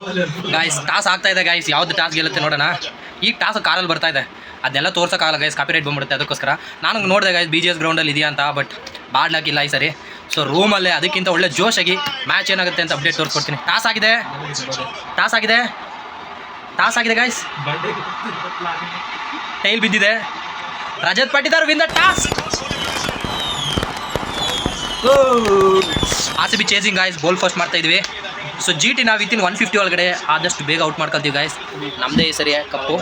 Guys toss ಆಗ್ತಾ ಇದೆ guys, ಯಾವ್ದು ಟಾಸ್ ಗೆಲ್ಲುತ್ತೆ ನೋಡೋಣ. ಈಗ ಟಾಸ್ ಕಾರಲ್ಲಿ ಬರ್ತಾ ಇದೆ, ಅದನ್ನೆಲ್ಲ ತೋರ್ಸೋಕ್ಕಾಗಲ್ಲ ಗೈಸ್, ಕಾಪಿರೈಟ್ ಬಂದ್ಬಿಡುತ್ತೆ. ಅದಕ್ಕೋಸ್ಕರ ನಾನು ನೋಡಿದೆ ಗೈಸ್ BGS ಗ್ರೌಂಡಲ್ಲಿ ಇದೆಯಾ ಅಂತ, ಬಟ್ ಬಾಡ್ಲಾಕಿಲ್ಲ ಈ ಸರಿ. ಸೊ ರೂಮಲ್ಲೇ ಅದಕ್ಕಿಂತ ಒಳ್ಳೆ ಜೋಶಾಗಿ ಮ್ಯಾಚ್ ಏನಾಗುತ್ತೆ ಅಂತ ಅಪ್ಡೇಟ್ ತೋರಿಸ್ಕೊಡ್ತೀನಿ. ಟಾಸ್ ಆಗಿದೆ ಗಾಯ್ಸ್, ಟೈಲ್ ಬಿದ್ದಿದೆ. Rajat Patidar win the toss. RCB chasing guys, goal first ಮಾಡ್ತಾ ಇದ್ವಿ. ಸೊ GT ನಾವು ವಿತಿನ್ 150 ಒಳಗಡೆ ಆದಷ್ಟು ಬೇಗ ಔಟ್ ಮಾಡ್ಕೊಳ್ತೀವಿ ಗಾಯ್ಸ್, ನಮ್ಮದೇ ಸರಿ ಕಪ್ಪು.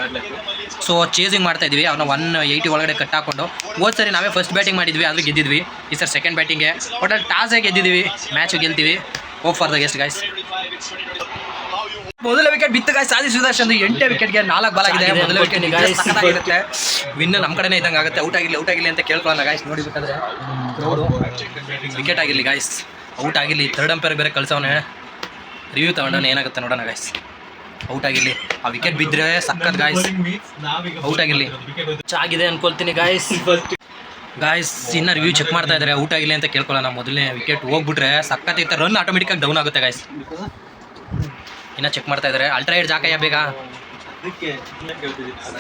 ಸೊ ಚೇಸಿಂಗ್ ಮಾಡ್ತಾ ಇದ್ವಿ, ಅವನ್ನ 180 ಒಳಗಡೆ ಕಟ್ ಹಾಕೊಂಡು. ಹೋದ ಸರಿ ನಾವೇ ಫಸ್ಟ್ ಬ್ಯಾಟಿಂಗ್ ಮಾಡಿದ್ವಿ, ಆದರೂ ಗೆದ್ದಿದ್ವಿ. ಈ ಸರ್ ಸೆಕೆಂಡ್ ಬ್ಯಾಟಿಂಗ್ಗೆ ಒಟ್ಟಲ್ಲಿ ಟಾಸೇ ಗೆದ್ದಿದ್ವಿ, ಮ್ಯಾಚು ಗೆಲ್ತೀವಿ. Hope for the guest guys. ಮೊದಲ ವಿಕೆಟ್ ಬಿತ್ತು ಗಾಯ್ಸ್, ಆದಿ ಸುದರ್ಶನ್ 8ನೇ ವಿಕೆಟ್ಗೆ 4 ಬಾಲ್ ಆಗಿದೆ. ಮೊದಲ ವಿಕೆಟ್ ಆಗಿರುತ್ತೆ, ವಿನ್ ನಮ್ಮ ಕಡೆನೇ ಇದ್ದಂಗೆ ಆಗುತ್ತೆ. ಔಟ್ ಆಗಿರಲಿ ಅಂತ ಕೇಳ್ಕೊಳ್ಳೋಣ ಗಾಯ್ಸ್. ನೋಡಿಬೇಕಾದ್ರೆ ವಿಕೆಟ್ ಆಗಿರಲಿ ಗಾಯ್ಸ್, ಔಟ್ ಆಗಿರಲಿ. ಥರ್ಡ್ ಅಂಪೈರ್ ಬೇರೆ ಕಳ್ಸವನೇ, ರಿವ್ಯೂ ತಗೊಂಡವನು, ಏನಾಗುತ್ತೆ ನೋಡೋಣ ಗಾಯ್ಸ್. ಔಟ್ ಆಗಿರಲಿ, ಆ ವಿಕೆಟ್ ಬಿದ್ದರೆ ಸಕ್ಕತ್ ಗಾಯ್ಸ್, ಔಟ್ ಆಗಿರಲಿ. ಆಗಿದೆ ಅನ್ಕೊಳ್ತೀನಿ ಗಾಯ್ಸ್. ಇನ್ನು ರಿವ್ಯೂ ಚೆಕ್ ಮಾಡ್ತಾ ಇದ್ದಾರೆ, ಔಟ್ ಆಗಿಲ್ಲ ಅಂತ ಕೇಳ್ಕೊಳ್ಳೋಣ. ಮೊದಲನೇ ವಿಕೆಟ್ ಹೋಗ್ಬಿಟ್ರೆ ಸಕ್ಕತ್ ಇರುತ್ತೆ, ರನ್ ಆಟೋಮೆಟಿಕ್ಕಾಗಿ ಡೌನ್ ಆಗುತ್ತೆ ಗಾಯ್ಸ್. ಇನ್ನು ಚೆಕ್ ಮಾಡ್ತಾ ಇದ್ದಾರೆ, ಅಲ್ಟ್ರಾ ಏಡ್ ಜಾಕಯ್ಯ ಬೇಗ.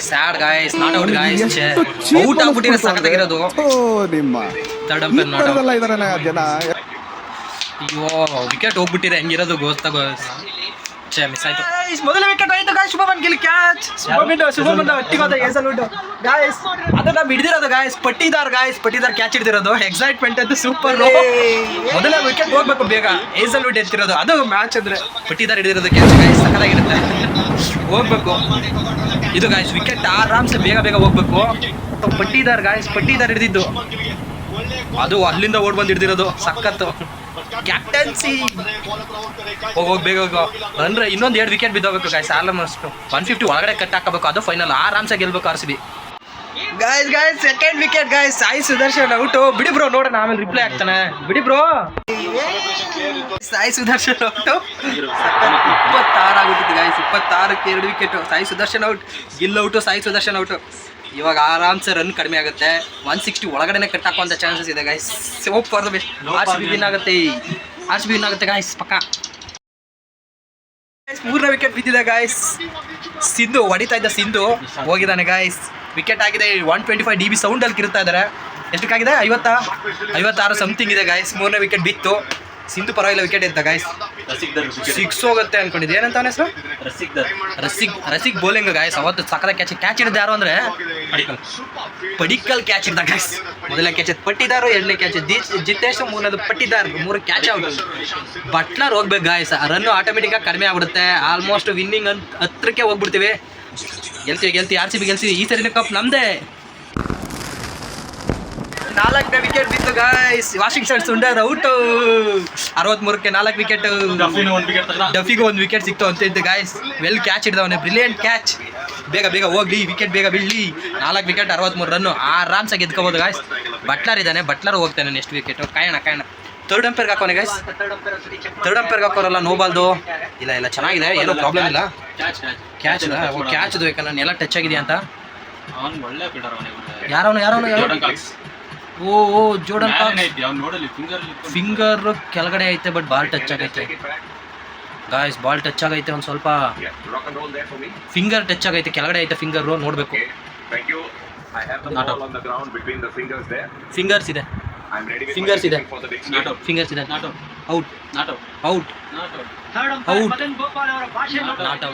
Sad guys, not out guys, out ಆಗ್ಬಿಟ್ಟಿದ್ರೆ ಸಕ್ಕತ್ತಾಗಿರೋದು. Third umpire not out. ಅಯ್ಯೋ ವಿಕೆಟ್ ಹೋಗ್ಬಿಟ್ಟಿದೆ, ಹೆಂಗಿರೋದು ಗೊತ್ತಾಗೋ. ಮಿಸ್ ಆಯ್ತು. ಮೊದಲ ವಿಕೆಟ್ ಆಯ್ತು ಗಾಯ್ಸ್, ಶುಭಮನ್ ಗಿಲ್ ಕ್ಯಾಚ್. ಶುಭಮನ್ ಒಟ್ಟಿಗೋದ ಎಸಲ್ಬಿಟ್ಟು ಗಾಯ್ಸ್, ಅದನ್ನ ಹಿಡಿದಿರೋದು ಗಾಯ್ಸ್, ಪಟ್ಟಿದಾರ್ ಕ್ಯಾಚ್ ಹಿಡಿದಿರೋದು. ಎಕ್ಸೈಟ್ಮೆಂಟ್ ಅಂತ ಸೂಪರ್. ಮೊದಲ ವಿಕೆಟ್ ಹೋಗ್ಬೇಕು ಬೇಗ, ಎಸಲ್ಬಿಟ್ಟು ಎತ್ತಿರೋದು, ಅದು ಮ್ಯಾಚ್ ಅಂದ್ರೆ ಪಟ್ಟಿದಾರ್ ಹಿಡಿದಿರೋದು ಕ್ಯಾಚ್ ಗಾಯ್ಸ್, ಸಕ್ಕತ್ತಾಗಿರುತ್ತೆ. ಹೋಗ್ಬೇಕು ಇದು ಗಾಯ್ಸ್, ವಿಕೆಟ್ ಆರಾಮ್ಸೆ ಬೇಗ ಹೋಗ್ಬೇಕು. ಪಟ್ಟಿದಾರ್ ಹಿಡಿದಿದ್ದು, ಅದು ಅಲ್ಲಿಂದ ಓಡ್ ಬಂದು ಹಿಡಿದಿರೋದು, ಸಖತ್ತು ಕ್ಯಾಪ್ಟನ್ಸಿ. ಹೋಗಿ ಬೇಗ ಅಂದ್ರೆ ಇನ್ನೊಂದು 2 ವಿಕೆಟ್ ಬಿದ್ದೋಗ್ಬೇಕು ಗಾಯ್ಸ್. ಆಲ್ಮೋಸ್ಟ್ 150 ಒಳಗಡೆ ಕಟ್ ಹಾಕಬೇಕು, ಅದು ಫೈನಲ್. ಆರಾಮ್ಸೆ ಗೆಲ್ಬೇಕು RCB guys. Second wicket guys, Sai Sudarshan out. ಬಿಡಿ ಬ್ರೋ, ನೋಡೋಣ ಆಮೇಲೆ ರಿಪ್ಲೈ ಆಗ್ತಾನೆ, ಬಿಡಿ ಬ್ರೋ. ಸಾಯಿ ಸುದರ್ಶನ್ ಔಟು, 26 ಆಗ್ಬಿಟ್ಟಿತ್ತು ಗಾಯ್ಸ್. 26ಕ್ಕೆ 2 wicket. Sai Sudarshan out, Gill out, Sai Sudarshan out. ಇವಾಗ ಆರಾಮ್ಸೆ ರನ್ ಕಡಿಮೆ ಆಗುತ್ತೆ, 160 ಒಳಗಡೆ ಕಟ್ ಹಾಕುವಂಥ ಚಾನ್ಸಸ್ ಇದೆ guys. Hope for the best. RCB win ಆಗುತ್ತೆ ಗಾಯ್ಸ್, ಪಕ್ಕ. ಮೂರನೇ ವಿಕೆಟ್ ಬಿದ್ದಿದೆ ಗಾಯ್ಸ್, ಸಿಂಧು ಹೊಡಿತಾ ಇದ್ದ, ಸಿಂಧು ಹೋಗಿದ್ದಾನೆ ಗಾಯ್ಸ್. ವಿಕೆಟ್ ಆಗಿದೆ, 125 dB ಸೌಂಡಲ್ಲಿ ಕಿರ್ತಾ ಇದ್ದಾರೆ. ಎಷ್ಟಕ್ಕಾಗಿದೆ? 56 ಸಮಥಿಂಗ್ ಇದೆ ಗಾಯ್ಸ್. ಮೂರನೇ ವಿಕೆಟ್ ಬಿತ್ತು, ಸಿಂಧು ಪರವಾಗಿಲ್ಲ ವಿಕೆಟ್ ಇದ್ದ ಗಾಯ್ಸ್. 6 ಹೋಗುತ್ತೆ ಅನ್ಕೊಂಡಿದ್ದೆ. ಏನಂತ ಅವನ ಹೆಸರು? Rasikh bowling guys. ಅವತ್ತು ಸಕ್ಕದ ಕ್ಯಾಚ್ ಹಿಡಿದ ಯಾರು ಅಂದರೆ ಪಡಿಕ್ಕಲ್ ಕ್ಯಾಚ್ ಹಿಡ್ದ ಗಾಯ್ಸ್. ಮೊದಲನೇ ಕ್ಯಾಚ್ ಪಟ್ಟಿದಾರು, 2ನೇ ಕ್ಯಾಚ್ ಜಿತೇಶ್, 3ನೇದು ಪಟ್ಟಿದಾರ್, 3 ಕ್ಯಾಚ್ ಔಟ್. ಬಟ್ಲರ್ ಹೋಗ್ಬೇಕು ಗಾಯ್ಸ್, ರನ್ನು ಆಟೋಮೆಟಿಕ್ಕಾಗಿ ಕಡಿಮೆ ಆಗ್ಬಿಡುತ್ತೆ. ಆಲ್ಮೋಸ್ಟ್ ವಿನ್ನಿಂಗ್ ಹತ್ರಕ್ಕೆ ಹೋಗ್ಬಿಡ್ತೀವಿ. ಗೆಲ್ತೀವಿ RCB ಗೆಲ್ತೀವಿ. ಈ ಸರಿನ ಕಪ್ ನಮ್ಮದೇ. 4ನೇ ವಿಕೆಟ್ ಬಿತ್ತು ಗಾಯ್ಸ್, ವಾಷಿಂಗ್ಟನ್ ಸುಂಡರ್ ಔಟು. 63ಕ್ಕೆ 4 ವಿಕೆಟ್. ಡಫಿಗೆ 1 ವಿಕೆಟ್ ಸಿಕ್ತು ಅಂತ ಇದ್ದೆ ಗಾಯ್ಸ್. ವೆಲ್ ಕ್ಯಾಚ್ ಹಿಡ್ದವನೇ, ಬ್ರಿಲಿಯಂಟ್ ಕ್ಯಾಚ್. ಬೇಗ ಹೋಗ್ಲಿ, ವಿಕೆಟ್ ಬೇಗ ಬೀಳಲಿ. 4 ವಿಕೆಟ್, 63 ರನ್ನು, ಆರಾಮ್ಸಾಗಿ ಗೆದ್ಕೋಬೋದು ಗಾಯ್ಸ್. ಬಟ್ಲರ್ ಇದ್ದಾನೆ, ಬಟ್ಲರ್ ಹೋಗ್ತಾನೆ ನೆಕ್ಸ್ಟ್ ವಿಕೆಟ್. ಕಾಯೋಣ. ಥರ್ಡ್ ಅಂಪೈರ್ಗೆ ಹಾಕೋನೆ ಗಾಯ್ಸ್. ಥರ್ಡ್ ಅಂಪೈರ್ಗೆ ಹಾಕೋರಲ್ಲ, ನೋ ಬಾಲ್ದು. ಇಲ್ಲ ಚೆನ್ನಾಗಿದೆ, ಏನೋ ಪ್ರಾಬ್ಲಮ್ ಇಲ್ಲ. ಕ್ಯಾಚ್ದು ಯಾಕಂದ್ರೆ ನೆಲ ಟಚ್ ಆಗಿದೆಯಾ ಅಂತ. ಯಾರವನು ಓ ಜೋರ್ಡನ್ ಕಾಕ್ಸ್. ಫಿಂಗರ್ ಕೆಳಗಡೆ ಐತೆ, ಬಟ್ ಬಾಲ್ ಟಚ್ ಆಗೈತೆ ಗಾಯ್ಸ್. ಒಂದು ಸ್ವಲ್ಪ ಫಿಂಗರ್ ಟಚ್ ಆಗೈತೆ, ಕೆಳಗಡೆ ಐತೆ ಫಿಂಗರು, ನೋಡಬೇಕು. ಫಿಂಗರ್ಸ್ ಇದೆ. Out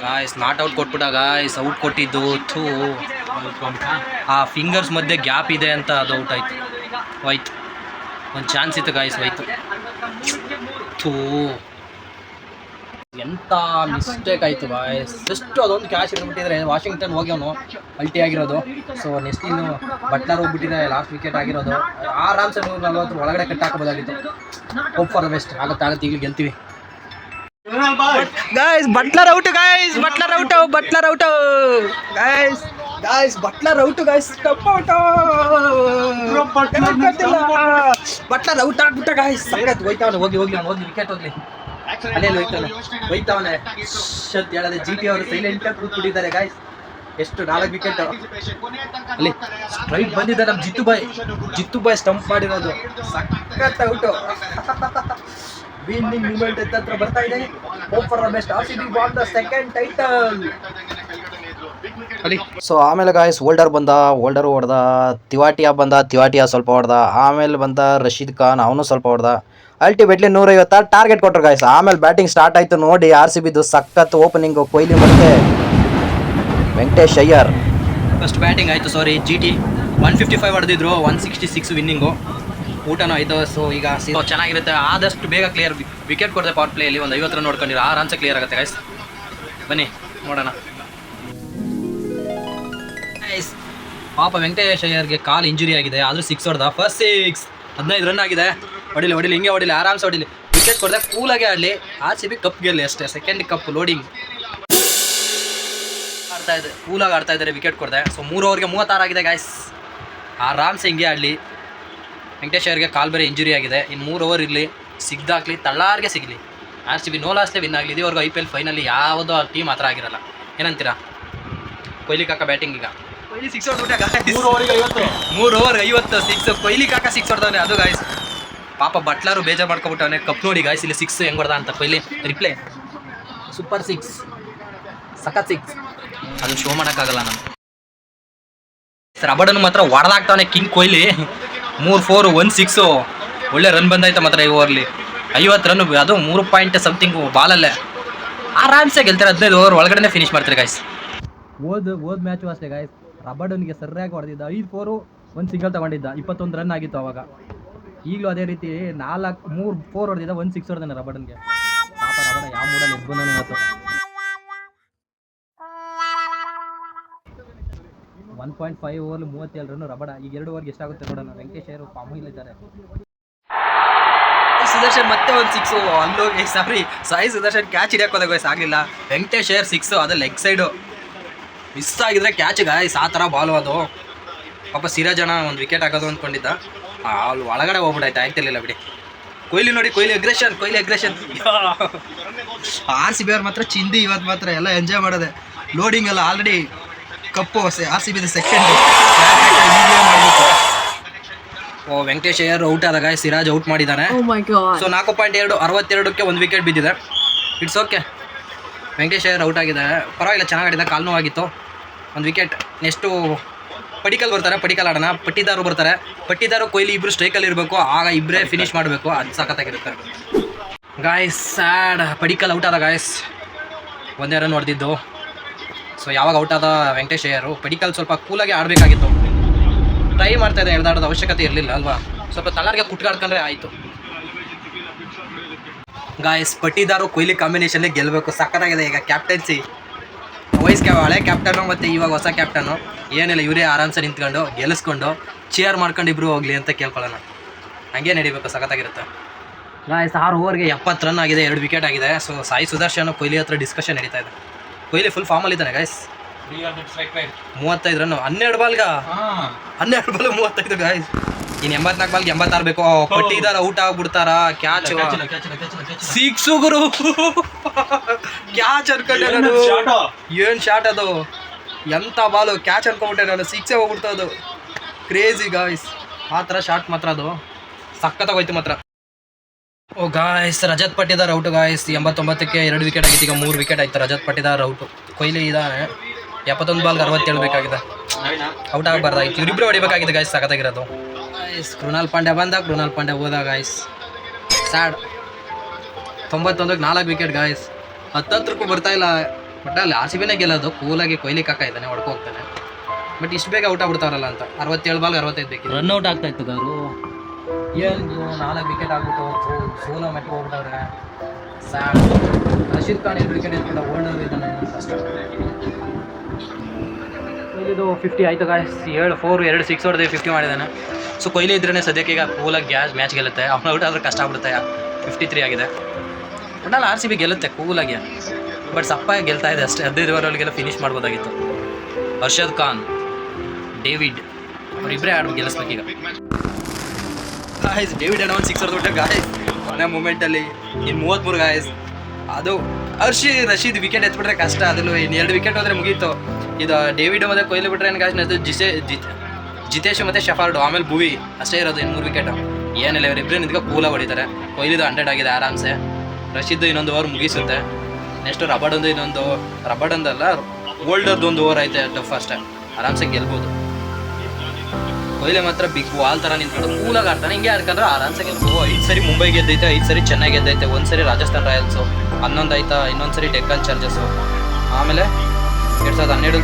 guys. ನಾಟ್ ಔಟ್ ಕೊಟ್ಬಿಟ್ಟ ಗಾಯ್ಸ್, ಔಟ್ ಕೊಟ್ಟಿದ್ದು. ಆ ಫಿಂಗರ್ಸ್ ಮಧ್ಯೆ ಗ್ಯಾಪ್ ಇದೆ ಅಂತ ಅದು ಔಟ್ ಆಯ್ತು. ಒಂದು ಚಾನ್ಸ್ ಇತ್ತು ಗಾಯ್ಸ್, ಹೋಯ್ತು. ಎಂಥ ಮಿಸ್ಟೇಕ್ ಆಯಿತು ಗಾಯ್ಸ್. ಜಸ್ಟ್ ಅದೊಂದು ಕ್ಯಾಚ್ ಹಿಡ್ಬಿಟ್ಟಿದ್ರೆ ವಾಷಿಂಗ್ಟನ್ ಹೋಗಿ ಅವನು ಅಲ್ಟಿ ಆಗಿರೋದು. ಸೊ ನೆಕ್ಸ್ಟ್ ಇನ್ನು ಬಟ್ಲರ್ ಹೋಗ್ಬಿಟ್ಟಿದ್ದಾರೆ, ಲಾಸ್ಟ್ ವಿಕೆಟ್ ಆಗಿರೋದು. ಆರಾಮ್ಸೆ 140 ಒಳಗಡೆ ಕಟ್ ಹಾಕೋಬೋದಾಗಿತ್ತು. Hope for the best. ಆಗುತ್ತೆ, ಈಗ ಗೆಲ್ತೀವಿ guys. Butler out guys, Butler out stump out. Butler out ಆಗ್ಬಿಟ್ಟ ಗಾಯ್ಸ್. ಸಖತ್ ಹೋಯ್ತಾವನೆ, ಹೋಗಿ ವಿಕೆಟ್ ಹೋಗ್ಲಿ. ಅಲ್ಲೇ ಹೋಯ್ತಾವನೆ ಅಂತ ಹೇಳದೆ. GT ಅವರು ಸೈಲೆಂಟ್ ಆಗಿ ಕೂತ್ಬಿಟ್ಟಿದ್ದಾರೆ ಗಾಯ್ಸ್. ಎಷ್ಟು 4 ವಿಕೆಟ್ ಅಲ್ಲಿ ಸ್ಟ್ರೈಟ್ ಬಂದಿದ್ದಾರೆ. ನಮ್ಮ ಜಿತ್ತು ಬಾಯ್ ಸ್ಟಂಪ್ ಮಾಡಿರೋದು, ಸಖತ್ ಔಟು. ವಿನ್ನಿಂಗ್ ಮೂಮೆಂಟ್ ಹತ್ರ ಬರ್ತಾ ಇದೆ. Hope for the best. RCB won the second title. So ಆಮೇಲೆ ಗಾಯ್ಸ್ ಓಲ್ಡರ್ ಹೊಡೆದ, ತಿವಾಟಿಯಾ ಸ್ವಲ್ಪ ಹೊಡೆದ, ಆಮೇಲೆ ಬಂದ ರಶೀದ್ ಖಾನ್, ಅವನು ಸ್ವಲ್ಪ ಹೊಡೆದ. ಅಲ್ಟಿಮೇಟ್ಲಿ 150 ಟಾರ್ಗೆಟ್ ಕೊಟ್ಟರು ಗಾಯ್ಸ್. ಆಮೇಲೆ ಬ್ಯಾಟಿಂಗ್ ಸ್ಟಾರ್ಟ್ ಆಯಿತು ನೋಡಿ. RCBದು ಸಖತ್ ಓಪನಿಂಗ್. ಕೊಹ್ಲಿ ಮತ್ತೆ ವೆಂಕಟೇಶ್ ಅಯ್ಯರ್ ಫಸ್ಟ್ ಬ್ಯಾಟಿಂಗ್ ಆಯಿತು. ಸಾರಿ GT 155 ಹೊಡೆದಿದ್ರು, 166 ವಿನ್ನಿಂಗು. ಊಟನೂ ಆಯಿತು. ಸೊ ಈಗ ಚೆನ್ನಾಗಿರುತ್ತೆ. ಆದಷ್ಟು ಬೇಗ ಕ್ಲಿಯರ್ ವಿಕೆಟ್ ಕೊಡದೆ ಪವರ್ ಪ್ಲೇಯಲ್ಲಿ ಒಂದು 50 ರನ್ ನೋಡ್ಕೊಂಡಿರೋ ಆರಾಮ್ಸೆ ಕ್ಲಿಯರ್ ಆಗುತ್ತೆ ಗೈಸ್. ಬನ್ನಿ ನೋಡೋಣ. ಪಾಪ ವೆಂಕಟೇಶ್ ಅಯ್ಯರ್ಗೆ ಕಾಲು ಇಂಜುರಿ ಆಗಿದೆ, ಆದರೂ 6 ಹೊಡೆದ. ಫಸ್ಟ್ 6 15 ರನ್ ಆಗಿದೆ. ಹೊಡಿಲಿ ಹಿಂಗೆ ಹೊಡಿಲಿ, ಆರಾಮ್ಸೆ ಹೊಡಿಲಿ. ವಿಕೆಟ್ ಕೊಡದೆ ಕೂಲಾಗೆ ಆಡಲಿ. RCB ಕಪ್ ಗೆಲ್ಲಿ ಅಷ್ಟೇ. ಸೆಕೆಂಡ್ ಕಪ್ ಲೋಡಿಂಗ್ ಕೂಲಾಗಿ ಆಡ್ತಾ ಇದ್ದಾರೆ ವಿಕೆಟ್ ಕೊಡದೆ. ಸೊ 3 ಓವರ್ಗೆ 36 ಆಗಿದೆ ಗಾಯ್ಸ್. ಆರಾಮ್ಸೆ ಹಿಂಗೆ ಆಡಲಿ. ವೆಂಕಟೇಶ್ ಅಯ್ಯರ್ಗೆ ಕಾಲು ಬೇರೆ ಇಂಜುರಿ ಆಗಿದೆ. ಇನ್ನು 3 ಓವರ್ ಇರಲಿ, ಸಿಗ್ದಾಕ್ಲಿ, ತಳ್ಳಾರ್ಗೆ ಸಿಗಲಿ. RCB ನೋ ಲಾಸ್ಟ್ಲೇ ವಿನ್ ಆಗಲಿ. ಇದುವರೆಗೂ IPL ಫೈನಲ್ಲಿ ಯಾವುದೋ ಟೀಮ್ ಹತ್ರ ಆಗಿರಲ್ಲ. ಏನಂತೀರಾ? ಕೊಹ್ಲಿ ಕಾಕ ಬ್ಯಾಟಿಂಗ್. ಈಗ ಕೊಹ್ಲಿ 6 ಹೊಡೆದ್ಬಿಟ್ಟ. 3 ಓವರ್ 50 6. ಕೊಹ್ಲಿ ಕಾಕ 6 ಹೊಡೆದವನೆ. ಅದು ಗಾಯ್ಸ್ ಪಾಪ ಬಟ್ಲರು ಬೇಜಾರು ಮಾಡ್ಕೊಬಿಟ್ಟವನೆ. ಕಪ್ ನೋಡಿ ಗಾಯ್ಸ್, ಇಲ್ಲಿ 6 ಹೆಂಗೆ ಹೊಡೆದ ಅಂತ. ಕೊಹ್ಲಿ ರಿಪ್ಲೇ ಸೂಪರ್ 6, ಸಖತ್ 6. ಅದು ಶೋ ಮಾಡೋಕ್ಕಾಗಲ್ಲ ನಾನು. ರಬಡನ್ನು ಮಾತ್ರ ಹೊಡೆದಾಗ್ತಾವನೆ ಕಿಂಗ್ ಕೊಹ್ಲಿ. 3 4 1 6. ಒಳ್ಳೆ ರನ್ ಬಂದಾಯ್ತು ಮಾತ್ರ ಈ ಓವರ್ಲಿ. 50 ರನ್, ಅದು 3 ಪಾಯಿಂಟ್ ಸಮಥಿಂಗು ಬಾಲಲ್ಲೇ. ಆರಾಮ್ಸೆ ಗೆಲ್ತಾರೆ. 15 ಓವರ್ ಒಳಗಡೆ ಫಿನಿಶ್ ಮಾಡ್ತಾರೆ ಗಾಯ್ಸ್. ಓದ್ ಮ್ಯಾಚು ಅಷ್ಟೇ ಗಾಯ್ಸ್. ರಬಡನ್ಗೆ ಸರಿಯಾಗಿ ಹೊಡೆದಿದ್ದ. 5 4 1 ಸಿಂಗಲ್ ತಗೊಂಡಿದ್ದ. 21 ರನ್ ಆಗಿತ್ತು ಅವಾಗ. ಈಗಲೂ ಅದೇ ರೀತಿ 3 4 ಹೊಡೆದಿದ್ದ, 1 6 ಹೊಡೆದಾನೆ ರಬಡನ್ಗೆ. ಪಾಪ ರಬಡ ಯಾವ ಮೂಡಲ್ಲಿ ಎದ್ದು ಬಂದಾನೆ ಇವತ್ತು. 1.5 ಓವರ್ಲಿ 37 ರನ್ ರಬಡ. ಈಗ 2 ಓವರ್ಗೆ ಎಷ್ಟಾಗುತ್ತೆ ನೋಡೋಣ. ವೆಂಕಟೇಶ್ ಅಯ್ಯರ್ ಪಾಮು ಇದ್ದಾರೆ. ಸುದರ್ಶನ್ ಮತ್ತೆ ಒಂದು 6. ಅಲ್ಲೋಗಿ ಸಾಯಿ ಸುದರ್ಶನ್ ಕ್ಯಾಚ್ ಹಿಡಿಯಕ್ಕೆ ಹೋದಾಗ ಗಾಯ್ಸ್ ಆಗಲಿಲ್ಲ. ವೆಂಕಟೇಶ್ ಅಯ್ಯರ್ 6, ಅದು ಲೆಗ್ ಸೈಡು ಮಿಸ್ ಆಗಿದ್ರೆ ಕ್ಯಾಚ್ ಗಾಯ್ಸ್. ಆ ಥರ ಬಾಲು ಅದು. ಪಾಪ ಸಿರಾಜ್ ಅಣ್ಣ ಒಂದು ವಿಕೆಟ್ ಹಾಕೋದು ಅಂದ್ಕೊಂಡಿದ್ದ, ಅಲ್ಲಿ ಒಳಗಡೆ ಹೋಗ್ಬಿಟ್ಟಾಯ್ತು. ಆಗ್ತಿರ್ಲಿಲ್ಲ ಬಿಡಿ. ಕೊಹ್ಲಿ ನೋಡಿ, ಕೊಹ್ಲಿ ಅಗ್ರೆಷನ್. RCB ಅವ್ರು ಮಾತ್ರ ಚಿಂದಿ ಇವತ್ತು ಮಾತ್ರ ಎಲ್ಲ ಎಂಜಾಯ್ ಮಾಡೋದೆ. ಲೋಡಿಂಗ್ ಎಲ್ಲ ಆಲ್ರೆಡಿ ಕಪ್ಪು RCB ಸೆಕೆಂಡ್ ಮಾಡಬೇಕು. ವೆಂಕಟೇಶ್ ಅಯ್ಯರ್ ಔಟ್ ಆದಾಗ ಸಿರಾಜ್ ಔಟ್ ಮಾಡಿದ್ದಾನೆ. ಸೊ 4.2 62ಕ್ಕೆ 1 ವಿಕೆಟ್ ಬಿದ್ದಿದೆ. It's okay. Venkatesh Iyer out ಆಗಿದ್ದಾರೆ. ಪರವಾಗಿಲ್ಲ, ಚೆನ್ನಾಗಿ ಆಡಿದ. ಕಾಲು ನೋವಾಗಿತ್ತು. 1 ವಿಕೆಟ್. ನೆಕ್ಸ್ಟು ಪಡಿಕಲ್ ಬರ್ತಾರೆ. ಪಡಿಕಲ್ ಆಡೋಣ. ಪಟ್ಟಿದಾರು ಬರ್ತಾರೆ. ಪಟ್ಟಿದಾರು ಕೊಹ್ಲಿ ಇಬ್ಬರು ಸ್ಟ್ರೈಕಲ್ಲಿ ಇರಬೇಕು. ಆಗ ಇಬ್ಬರೇ ಫಿನಿಶ್ ಮಾಡಬೇಕು. ಅದು ಸಖತ್ತಾಗಿರುತ್ತೆ ಗಾಯ್ಸ್. ಸ್ಯಾಡ್. ಪಡಿಕಲ್ ಔಟ್ ಆದ ಗಾಯ್ಸ್. 1 ರನ್ ಹೊಡೆದಿದ್ದು. ಸೊ ಯಾವಾಗ ಔಟ್ ಆದ ವೆಂಕಟೇಶ್ ಅಯ್ಯರು. ಪಡಿಕಲ್ ಸ್ವಲ್ಪ ಕೂಲಾಗಿ ಆಡಬೇಕಾಗಿತ್ತು. ಟ್ರೈ ಮಾಡ್ತಾಯಿದ್ದೆ, ಎಳ್ದಾಡೋದು ಅವಶ್ಯಕತೆ ಇರಲಿಲ್ಲ ಅಲ್ವಾ. ಸ್ವಲ್ಪ ತಲಾರ್ಗೆ ಕುಟ್ಕಾಡ್ಕೊಂಡ್ರೆ ಆಯಿತು ಗಾಯ್ಸ್. ಪಟ್ಟಿದಾರು ಕೊಹ್ಲಿ ಕಾಂಬಿನೇಷನ್ನೇ ಗೆಲ್ಲಬೇಕು. ಸಖತ್ತಾಗಿದೆ. ಈಗ ಕ್ಯಾಪ್ಟನ್ಸಿ ಹಳೆ ಕ್ಯಾಪ್ಟನ್ನು ಮತ್ತು ಇವಾಗ ಹೊಸ ಕ್ಯಾಪ್ಟನ್ನು ಏನಿಲ್ಲ, ಇವರೇ ಆರಾಮ್ಸೆ ನಿಂತ್ಕೊಂಡು ಗೆಲ್ಲಿಸ್ಕೊಂಡು ಚೇರ್ ಮಾಡ್ಕೊಂಡು ಇಬ್ಬರು ಹೋಗಲಿ ಅಂತ ಕೇಳ್ಕೊಳ್ಳೋಣ. ಹಂಗೆ ನಡಿಬೇಕು. ಸಖತ್ತಾಗಿರುತ್ತೆ ಗಾಯ್ಸ್. 6 ಓವರ್ಗೆ 70 ರನ್ ಆಗಿದೆ, 2 ವಿಕೆಟ್ ಆಗಿದೆ. ಸೊ ಸಾಯಿ ಸುದರ್ಶನ್ ಕೊಹ್ಲಿ ಹತ್ರ ಡಿಸ್ಕಷನ್ ನಡೀತಾ ಇದೆ. ಕೊಹ್ಲಿ ಫುಲ್ ಫಾರ್ಮಲ್ಲಿದ್ದಾನೆ ಗಾಯ್ಸ್. 35 ರನ್ 12 ಬಾಲ್ಗೆ 35 ಗಾಯ್ಸ್. ಇನ್ನು 84 ಬಾಲ್ಗೆ 86 ಬೇಕು. ಪಟ್ಟಿದಾರ ಔಟ್ ಆಗ್ಬಿಡ್ತಾರ. ಕ್ಯಾಚ್ 6 ಗುರು. ಕ್ಯಾಚ್ ಅನ್ಕೊಂಡೆ ನಾನು. ಏನು ಶಾಟ್ ಅದು, ಎಂಥ ಬಾಲು. ಕ್ಯಾಚ್ ಅನ್ಕೊಂಬಿಟ್ಟೆ ನಾನು. 6 ಹೋಗ್ಬಿಡ್ತದು. Crazy guys. ಆ ಥರ ಶಾಟ್ ಮಾತ್ರ ಅದು ಸಖತ್ತಾಗೋಯ್ತು ಮಾತ್ರ. ಓ guys, Rajat Patidar out guys. 89ಕ್ಕೆ 2 ವಿಕೆಟ್ ಆಗಿತ್ತು. ಈಗ 3 ವಿಕೆಟ್ ಆಯಿತು. ರಜತ್ ಪಟ್ಟಿದಾರ್ ಔಟು. ಕೊಹ್ಲಿ ಇದ್ದಾನೆ. 71 ಬಾಲ್ಗೆ 67 ಬೇಕಾಗಿದೆ. ಔಟ್ ಆಗಬಾರ್ದಾಗಿತ್ತು. ಇವರಿಬ್ಬರು ಹೊಡಿಬೇಕಾಗಿದೆ ಗಾಯ್ಸ್. ಸಖತ್ತಾಗಿರೋದು ಗಾಯ್ಸ್. ಕೃಣಾಲ್ ಪಾಂಡ್ಯ ಬಂದ, ಕೃಣಾಲ್ ಪಾಂಡ್ಯ ಹೋದ ಗಾಯ್ಸ್. ಸ್ಯಾಡ್. 91ಕ್ಕೆ 4 wicket guys. 10 ಬರ್ತಾಯಿಲ್ಲ. ಬಟ್ ಅಲ್ಲಿ RCBನೇ ಗೆಲ್ಲೋದು. ಕೂಲಾಗಿ ಕೊಹ್ಲಿ ಕಾಕ ಇದ್ದಾನೆ, ಹೊಡ್ಕೋಗ್ತಾನೆ. ಬಟ್ ಇಷ್ಟು ಬೇಗ ಔಟ್ ಆಗ್ಬಿಡ್ತಾರಲ್ಲ ಅಂತ. 67 ಬಾಲ್ಗೆ 65 ಬೇಕಿತ್ತು. ರನ್ ಔಟ್ ಆಗ್ತಾ ಇತ್ತು ಅವರು. ಏನು 4 ವಿಕೆಟ್ ಆಗ್ಬಿಟ್ಟು ಸೋಲೋ ಮೆಟ್ಟು ಹೋಗ್ಬಿಟ್ಟವ್ರೆ. ಸ್ಯಾಡ್. ರಶೀದ್ ಖಾನ್ 2 ವಿಕೆಟ್ ಎತ್ಕೊಂಡ ಓಲ್ಡರ್ ಇದ್ದಾನೆ ಫಸ್ಟ್. ಕೊಹ್ಲಿದು 50 ಆಯಿತು ಗಾಯ್ಸ್. 7 4 2 6 ಹೊಡೆದು 50 ಮಾಡಿದ್ದಾನೆ. ಸೊ ಕೊಹ್ಲಿ ಇದ್ರೇ ಸದ್ಯಕ್ಕೆ ಈಗ ಕೂಲಾಗಿ ಮ್ಯಾಚ್ ಗೆಲ್ಲುತ್ತೆ. ಅವ್ನು ಔಟ್ ಆದ್ರೆ ಕಷ್ಟ ಆಗ್ಬಿಡುತ್ತೆ. 53 ಆಗಿದೆ. ಒಟ್ಟಲ್ಲಿ RCB ಗೆಲ್ಲುತ್ತೆ ಕೂಲಾಗಿ. ಬಟ್ ಸಪ್ಪಾಗಿ ಗೆಲ್ತಾ ಇದೆ ಅಷ್ಟೇ. 15 ಓವರ್ಗಳಿಗೆಲ್ಲ ಫಿನಿಶ್ ಮಾಡ್ಬೋದಾಗಿತ್ತು. ಅರ್ಷದ್ ಖಾನ್, ಡೇವಿಡ್ ಅವರಿಬ್ಬರೇ ಆಡ್ಬಿಟ್ಟು ಗೆಲ್ಲಿಸ್ಬೇಕೀಗ ಗಾಯ್ಸ್. ಡೇವಿಡ್ ಏನೋ ಒಂದು 6 ಹೊಡೆದ್ಬಿಟ್ಟೆ ಗಾಯ್ಸ್ ಕೊನೆ ಮೂಮೆಂಟಲ್ಲಿ. ಇನ್ನು 33 ಗಾಯ್ಸ್. ಅದು ರಶೀದ್ ವಿಕೆಟ್ ಎತ್ಬಿಟ್ರೆ ಕಷ್ಟ. ಅದಲ್ಲೂ ಇನ್ನು 2 ವಿಕೆಟ್ ಹೋದರೆ ಮುಗೀತು. ಇದು ಡೇವಿಡ್ ಮತ್ತು ಕೊಹ್ಲಿ ಬಿಟ್ರೆ ಏನು ಗಾಯ್ಸ್. ಜಿತೇಶ್ ಮತ್ತು ಶಫಾರ್ಡು, ಆಮೇಲೆ ಭುವಿ ಅಷ್ಟೇ ಇರೋದು. ಇನ್ನು 3 ವಿಕೆಟ್. ಏನಿಲ್ಲ ಇವರಿಬ್ಬರು ನಿಂತ್ಕೊ ಕೂಲಾಗಿ ಹೊಡಿತಾರೆ. ಕೊಹ್ಲಿದು 100 ಆಗಿದೆ ಆರಾಮ್ಸೆ. ರಶೀದ್ ಇನ್ನೊಂದು ಓವರ್ ಮುಗಿಸುತ್ತೆ. ನೆಕ್ಸ್ಟ್ ರಬಾಡೊಂದಲ್ಲ ಓಲ್ಡರ್ದು ಒಂದು ಓವರ್ ಐತೆ ಟಫ್ ಅಷ್ಟೇ, ಆರಾಮ್ಸೆ ಗೆಲ್ಬೋದು. ಕೊಹ್ಲಿ ಮಾತ್ರ ಬಿಗ್ ವಾಲ್ ಥರ ನಿಂತ್ಕೊಂಡು ಕೂಲಾಗಿ ಆಡ್ತಾನೆ. ಹಿಂಗೆ ಆಡ್ಕೊಂಡ್ರೆ ಆರಾಮ್ಸೆ ಗೆಲ್ಬೋದು. 5 ಸರಿ ಮುಂಬೈ ಗೆದ್ದೈತೆ, 5 ಸರಿ ಚೆನ್ನೈ ಗೆದ್ದೈತೆ, 1 ಸರಿ ರಾಜಸ್ಥಾನ್ ರಾಯಲ್ಸು, 11 ಆಯ್ತಾ, ಇನ್ನೊಂದು ಸರಿ ಡೆಕ್ಕನ್ ಚಾರ್ಜಸ್ಸು. ಆಮೇಲೆ 2012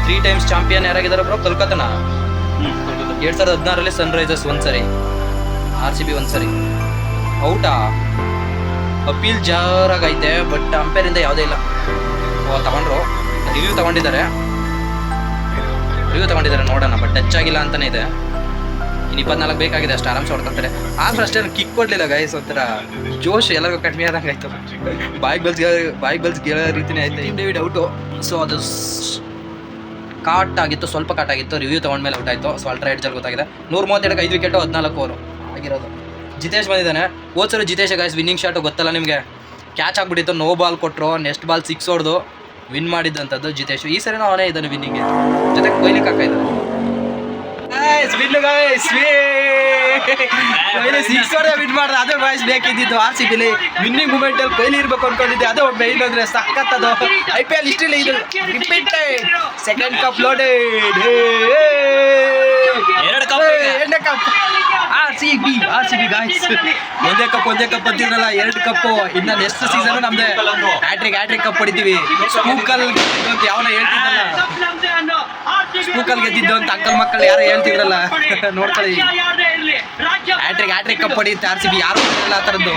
3 ಟೈಮ್ಸ್ ಚಾಂಪಿಯನ್ ಯಾರಾಗಿದ್ದಾರೆ ಬ್ರೋ? ಕಲ್ಕತ್ತಾನ. 2016ರಲ್ಲಿ ಸನ್ರೈಸರ್ಸ್ 1 ಸರಿ, RCB 1 ಸರಿ. ಔಟಾ? ಅಪೀಲ್ ಜೋರಾಗೈತೆ, ಬಟ್ ಅಂಪೈರಿಂದ ಯಾವುದೇ ಇಲ್ಲ. ತಗೊಂಡ್ರು, ರಿವ್ಯೂ ತಗೊಂಡಿದ್ದಾರೆ ನೋಡೋಣ. ಬಟ್ ಟಚ್ ಆಗಿಲ್ಲ ಅಂತಲೇ ಇದೆ. ಇನ್ನು 24 ಬೇಕಾಗಿದೆ ಅಷ್ಟು, ಆರಾಮ್ಸೆ ಹೊಡ್ಕೊತಾರೆ. ಆದ್ರೂ ಅಷ್ಟೇ ಕಿಕ್ ಕೊಡಲಿಲ್ಲ ಗೈಸ್. ಒಂಥರ ಜೋಶ್ ಎಲ್ಲರಿಗೂ ಕಡಿಮೆ ಆದಂಗೆ ಆಯಿತು. ಬಾಯಿಗೆ ಬಲ್ಸ್ ಗೆಲ್ಲೋ ರೀತಿಯೇ ಆಯ್ತು. David out. ಸೊ ಅದು ಕಾಟ್ ಆಗಿತ್ತು, ಸ್ವಲ್ಪ ಕಾಟ್ ಆಗಿತ್ತು. ರಿವ್ಯೂ ತೊಗೊಂಡ್ಮೇಲೆ ಔಟ್ ಆಯಿತು. ಸೊ ಅಲ್ಟ್ರಾ ಎಡ್ಜಲ್ಲಿ ಗೊತ್ತಾಗಿದೆ. 132ಕ್ಕೆ 5 ವಿಕೆಟು, 14 ಓವರು ಆಗಿರೋದು. ಜಿತೇಶ್ ಬಂದಿದ್ದಾನೆ. ಹೋದ್ಸರು ಜಿತೇಶ್ ಗೈಸ್ ವಿನ್ನಿಂಗ್ ಶಾಟು ಗೊತ್ತಲ್ಲ ನಿಮಗೆ, ಕ್ಯಾಚ್ ಆಗಿಬಿಟ್ಟಿತ್ತು. ನೋ ಬಾಲ್ ಕೊಟ್ಟರು, ನೆಕ್ಸ್ಟ್ ಬಾಲ್ 6 ಹೊಡೆದು ವಿನ್ ಮಾಡಿದ್ದಂಥದ್ದು ಜಿತೇಶ್. ಈ ಸರಿನೂ ಅವನೇ ಇದ್ದಾನೆ ವಿನ್ನಿಂಗ್ಗೆ, ಜೊತೆಗೆ ಕೊಹ್ಲಿ ಕಾಕ ಇದ್ದಾನೆ. ಕೊಹ್ಲಿ 6 ಹೊಡೆದ ವಿನ್ ಮಾಡಿದ್ರೆ ಅದೇ ಬಾಯ್ಸ್ ಬೇಕಿದ್ದಿದ್ದು. RCBಲಿ ವಿನ್ನಿಂಗ್ ಮೂಮೆಂಟಲ್ಲಿ ಕೊಹ್ಲಿ ಇರ್ಬೇಕು ಅಂದ್ಕೊಂಡಿದ್ದೆ. ಅದೇ ಮೈನ್ ಅಂದರೆ ಸಖತ್ತದು. IPL ಹಿಸ್ಟ್ರಿಲಿ ಇದು repeated second cup loaded. 2 cup RCB guys. ಒಂದೇ ಕಪ್ ಅಂತಿದ್ರಲ್ಲ, 2 ಕಪ್ಪು. ಇನ್ನು ನೆಕ್ಸ್ಟ್ ಸೀಸನ್ ನಮ್ದೆ ಹ್ಯಾಟ್ರಿಕ್ ಕಪ್ ಹೊಡಿತೀವಿ. ಸ್ಪೂಕಲ್ ಅಂತ ಯಾವನ ಹೇಳ್ತಿದ್ದಲ್ಲ, ಸ್ಪೂಕಲ್ ಗೆದ್ದಿದ್ದು ಅಂತ ಅಂಕಲ್ ಮಕ್ಕಳು ಯಾರು ಹೇಳ್ತಿದ್ರಲ್ಲ, ನೋಡ್ಕೊಳ್ಳಿ. ಹ್ಯಾಟ್ರಿಕ್ ಕಪ್ ಹೊಡಿಯುತ್ತೆ RCB, ಯಾರು ಇಲ್ಲ ಆ ಥರದ್ದು.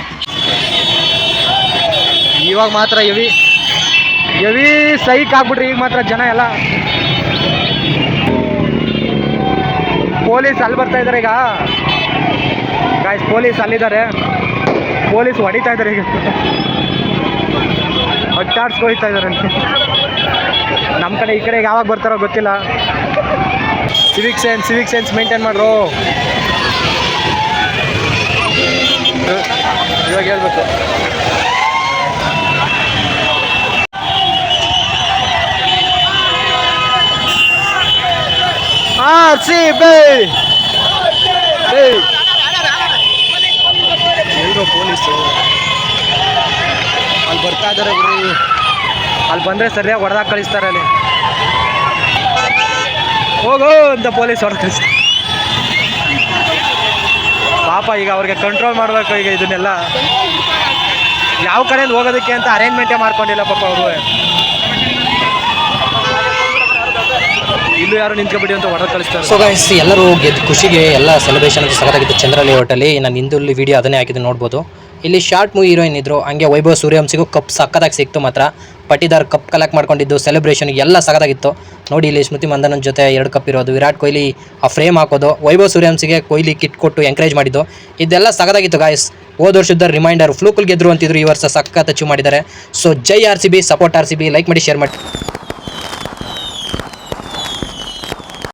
ಇವಾಗ ಮಾತ್ರ ಹೆವಿ ಸೈಕ್ ಆಗ್ಬಿಟ್ರಿ ಈಗ ಮಾತ್ರ ಜನ ಎಲ್ಲ. ಪೊಲೀಸ್ ಅಲ್ಲಿ ಬರ್ತಾ ಇದ್ದಾರೆ ಈಗ ಗಾಯ್ಸ್. ಪೊಲೀಸ್ ಅಲ್ಲಿದ್ದಾರೆ, ಪೊಲೀಸ್ ಹೊಡಿತಾ ಇದ್ದಾರೆ ಈಗ, ಹೊಟ್ಟಾಡ್ಸ್ಕೊಳ್ತಾ ಇದ್ದಾರೆ. ನಮ್ಮ ಕಡೆ ಈ ಕಡೆ ಯಾವಾಗ ಬರ್ತಾರೋ ಗೊತ್ತಿಲ್ಲ. ಸಿವಿಕ್ ಸೆನ್ಸ್ ಮೇಂಟೈನ್ ಮಾಡ್ರು. ಇವಾಗ ಹೇಳ್ಬೇಕು. RCB ಎಲ್ಲರೂ ಪೊಲೀಸು ಅಲ್ಲಿ ಬರ್ತಾ ಇದ್ದಾರೆ ಗುರು. ಅಲ್ಲಿ ಬಂದರೆ ಸರಿಯಾಗಿ ಹೊಡೆದಾಗ ಕಳಿಸ್ತಾರೆ. ಅಲ್ಲಿ ಹೋಗೋ ಅಂತ ಪೊಲೀಸ್ ಹೊಡೆದು ಕಳಿಸ್ತಾರೆ. ಪಾಪ ಈಗ ಅವ್ರಿಗೆ ಕಂಟ್ರೋಲ್ ಮಾಡಬೇಕು ಈಗ ಇದನ್ನೆಲ್ಲ. ಯಾವ ಕಡೆಯಲ್ಲಿ ಹೋಗೋದಕ್ಕೆ ಅಂತ ಅರೇಂಜ್ಮೆಂಟೇ ಮಾಡ್ಕೊಂಡಿಲ್ಲ ಪಾಪ ಅವರು. ಇಲ್ಲೂ ಯಾರು ನಿಂತ್ಕೊಬಿಡಿ ಅಂತ ಹೊಡೆದು ಕಳಿಸ್ತಾರೆ. ಸೊ ಗೈಸ್, ಎಲ್ಲರೂ ಗೆದ್ದು ಖುಷಿಗೆ ಎಲ್ಲ ಸೆಲೆಬ್ರೇಷನ್ ಅಂತ ಸಖತ್ತಾಗಿತ್ತು ಚಂದ್ರಲಿ ಹೋಟೆಲಿ. ನಾನು ಹಿಂದಲ್ಲಿ ವೀಡಿಯೋ ಅದನ್ನೇ ಹಾಕಿದ್ದು ನೋಡ್ಬೋದು. ಇಲ್ಲಿ ಶಾರ್ಟ್ ಮೂವಿ ಹೀರೋಯಿನ್ ಇದ್ರು, ಹಂಗೆ ವೈಭವ್ ಸೂರ್ಯವಂಶಿಗೂ ಕಪ್ ಸಖತ್ತಾಗಿ ಸಿಕ್ತು. ಮಾತ್ರ ಪಟ್ಟಿದಾರ್ ಕಪ್ ಕಲೆಕ್ಟ್ ಮಾಡ್ಕೊಂಡಿದ್ದು, ಸೆಲೆಬ್ರೇಷನ್ ಎಲ್ಲ ಸಖತ್ತಾಗಿತ್ತು ನೋಡಿ. ಇಲ್ಲಿ ಸ್ಮೃತಿ ಮಂದನನ್ ಜೊತೆ 2 ಕಪ್ ಇರೋದು, ವಿರಾಟ್ ಕೊಹ್ಲಿ ಆ ಫ್ರೇಮ್ ಹಾಕೋದು, ವೈಭವ್ ಸೂರ್ಯವಂಶಿಗೆ ಕೊಹ್ಲಿ ಕಿಟ್ ಕೊಟ್ಟು ಎಂಕರೇಜ್ ಮಾಡಿದ್ದು, ಇದೆಲ್ಲ ಸಖತ್ತಾಗಿತ್ತು ಗಾಯ್ಸ್. ಹೋದ ವರ್ಷದ ರಿಮೈಂಡರ್ ಫ್ಲೂಕಲ್ ಗೆದ್ರು ಅಂತಿದ್ರು, ಈ ವರ್ಷ ಸಖತ್ ಅಚೀವ್ ಮಾಡಿದ್ದಾರೆ. ಸೊ ಜೈ RCB, ಸಪೋರ್ಟ್ RCB, ಲೈಕ್ ಮಾಡಿ, ಶೇರ್ ಮಾಡಿ.